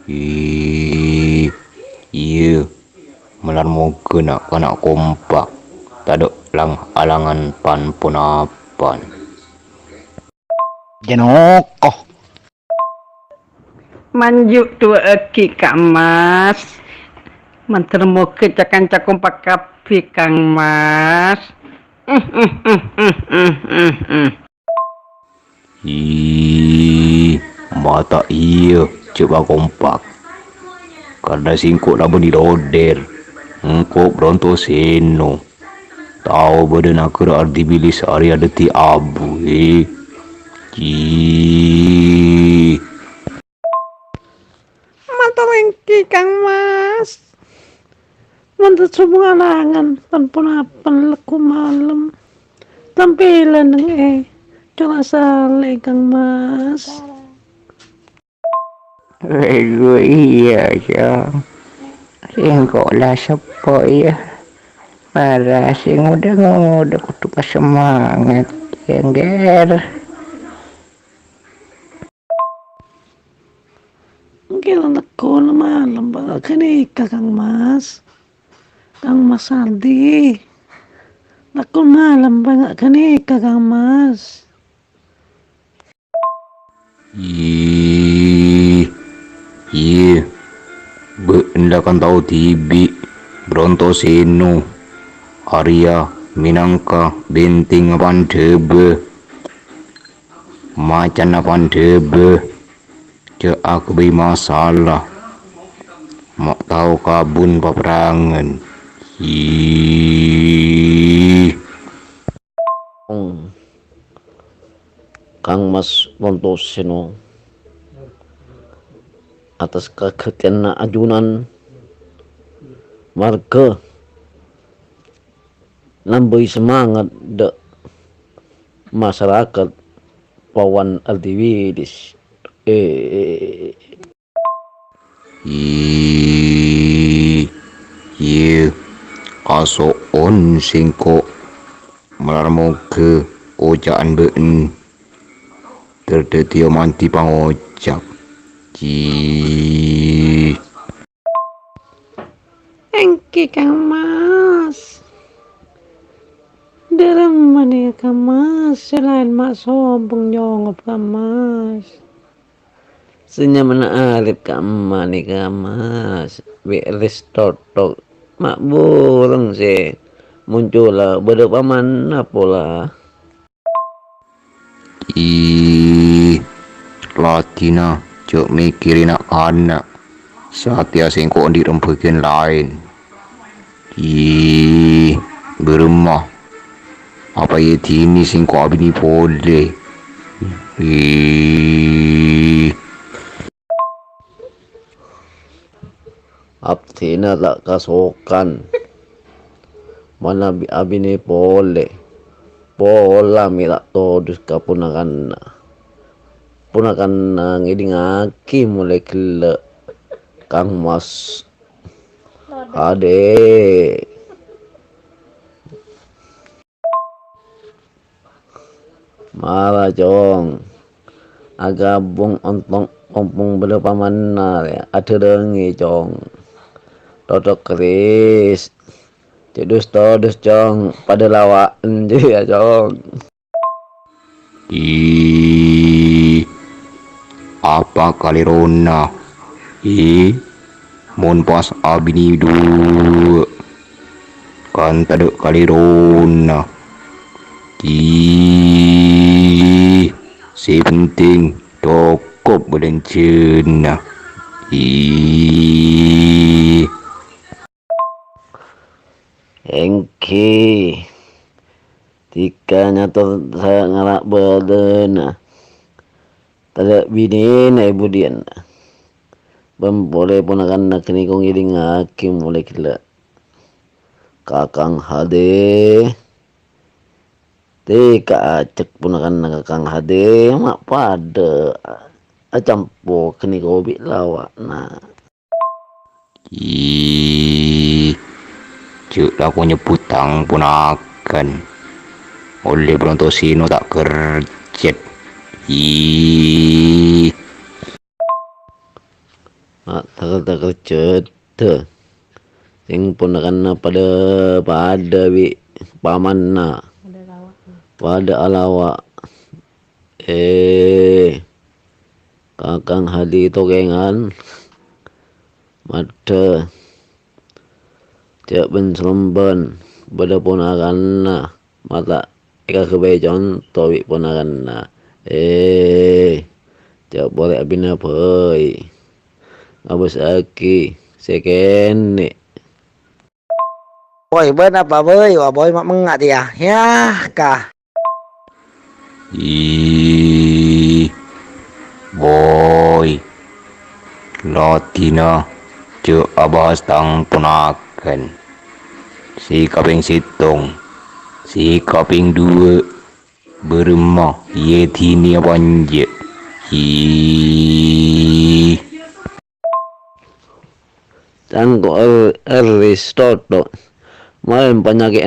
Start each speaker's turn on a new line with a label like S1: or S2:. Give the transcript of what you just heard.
S1: Iya, melar moga nak kanak kompak. Tak ada lang alangan pan punapan.
S2: Jenokoh.
S3: Manjuk tua eki Kak Mas. Mentermuke cakan cakum pakapi Kang Mas.
S1: Mata iya, coba kompak. Karena singkuk labu di roder. Engkau beronto seno. Tahu badan aku arti bilis area deti abu
S3: Mata lengki Kang Mas. Menurut semua alangan pan leku malam. Tampilan coba sale Kang Mas.
S2: Iya, Jong. Singkok lah sepo ya. Para sing udah kudu semangat, Jengger.
S3: Gila leku malam bakal kenika Kang Mas. Kang Mas Aldi. Leku malam bakal kenika Kang Mas.
S1: Iya, benda kan tahu tibi Bronto Seno Arya Minangka Benting apan debe macan apan debe cek aku beri masalah mak tahu kabun peperangan.
S4: Kang Mas Montoseno atas keketian ajunan marga nambah semangat de masyarakat Pawan Aldiwidis
S1: Iya, kasoon singko melarmoke ojaan been terdetia manti pangocak.
S3: Engki Kang Mas. Dalam mana ya Kang Mas? Selain mak sombong nyongop Kang Mas.
S4: senya mana alip kama nih Mas beres totok mak burung sih muncul lah berdepaman apola
S1: Latina cok mikirin anak satya singko di rempekin lain. Beremah apa ya tini singko abini pole.
S4: abtina tak kasokan mana abini pole pola mila todus kapunakan ngiding aki mulai kele Kang Mas ade marah jong agabung ontong ompong berapa mana ya ada dengi jong todok keris cedus todus jong pada lawaan dia jong
S1: Apa kali rona mon pas abini du kan taduk kali rona si penting tokop badan cena
S4: engki tikanya saya ngarak badana tada bini na ibu dian boleh punakan nak kini kong iring hakim mulai kila kakang hade tika acek punakan nak kakang hade mak pada acampo kini kobi lawak na
S1: cuk aku nyebutang punakan oleh Brontosino tak kerjet
S4: takal cerita sing pun akan pada paman na pada alawak kakang hadi togengan mata cak ben seremban pada pun akan mata ika kebejon towi pun akan cak boleh abina poi abis aki sekene.
S2: Boy, bên apa boy? Wah, boy mak mengat ya. Ya, kah.
S1: Boy, Latina, cek abas tang punakan. Si kaping sitong, si kaping dua, beremah, ye tini abanje.
S4: Tangko Aristotle main penyakit